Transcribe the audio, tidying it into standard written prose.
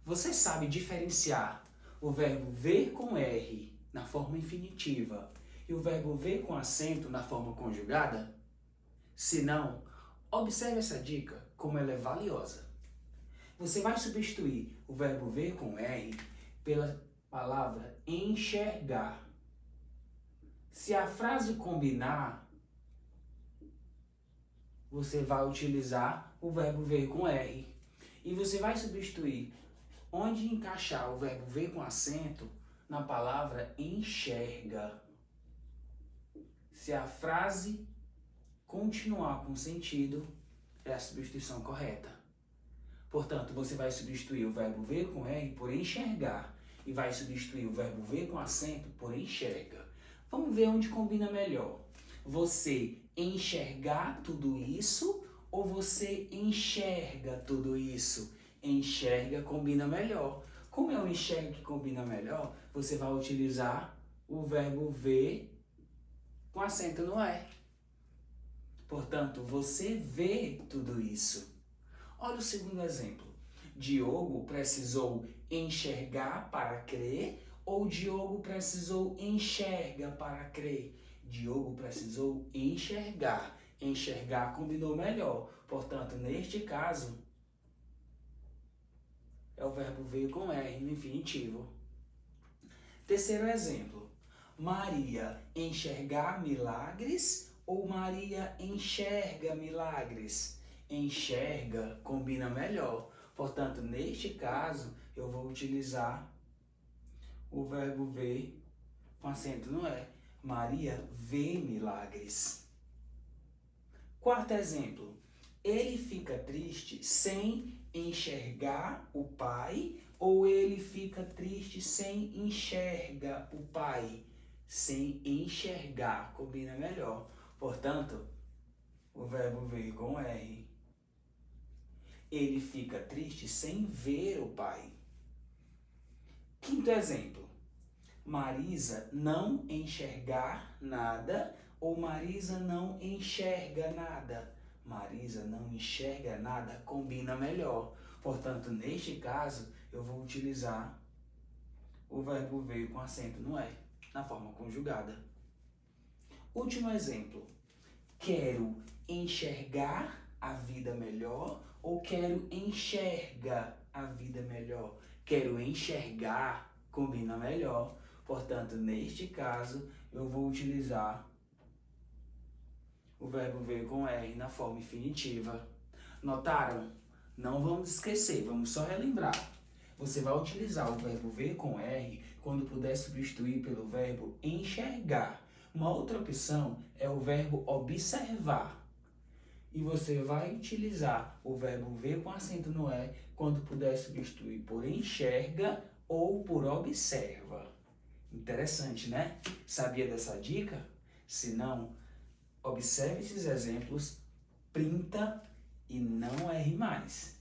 Você sabe diferenciar o verbo ver com R na forma infinitiva e o verbo ver com acento na forma conjugada? Se não, observe essa dica como ela é valiosa. Você vai substituir o verbo ver com R pela palavra enxergar. Se a frase combinar, você vai utilizar o verbo ver com R. E você vai substituir onde encaixar o verbo ver com acento na palavra enxerga. Se a frase continuar com sentido, é a substituição correta. Portanto, você vai substituir o verbo ver com R por enxergar e vai substituir o verbo ver com acento por enxerga. Vamos ver onde combina melhor. Você enxergar tudo isso ou você enxerga tudo isso? Enxerga combina melhor. Como é o enxerga que combina melhor, você vai utilizar o verbo ver com acento no E. Portanto, você vê tudo isso. Olha o segundo exemplo. Diogo precisou enxergar para crer ou Diogo precisou enxerga para crer? Diogo precisou enxergar. Enxergar combinou melhor. Portanto, neste caso, é o verbo ver com R no infinitivo. Terceiro exemplo. Maria enxergar milagres ou Maria enxerga milagres? Enxerga combina melhor. Portanto, neste caso, eu vou utilizar o verbo ver com acento no E. Maria vê milagres. Quarto exemplo. Ele fica triste sem enxergar o pai ou ele fica triste sem enxerga o pai? Sem enxergar combina melhor. Portanto, o verbo ver com R. Ele fica triste sem ver o pai. Quinto exemplo. Marisa não enxergar nada ou Marisa não enxerga nada? Marisa não enxerga nada combina melhor. Portanto, neste caso, eu vou utilizar o verbo ver com acento no E, na forma conjugada. Último exemplo. Quero enxergar a vida melhor ou quero enxerga a vida melhor? Quero enxergar combina melhor. Portanto, neste caso, eu vou utilizar o verbo ver com R na forma infinitiva. Notaram? Não vamos esquecer, vamos só relembrar. Você vai utilizar o verbo ver com R quando puder substituir pelo verbo enxergar. Uma outra opção é o verbo observar. E você vai utilizar o verbo ver com acento no E quando puder substituir por enxerga ou por observa. Interessante, né? Sabia dessa dica? Se não, observe esses exemplos, printa e não erre mais.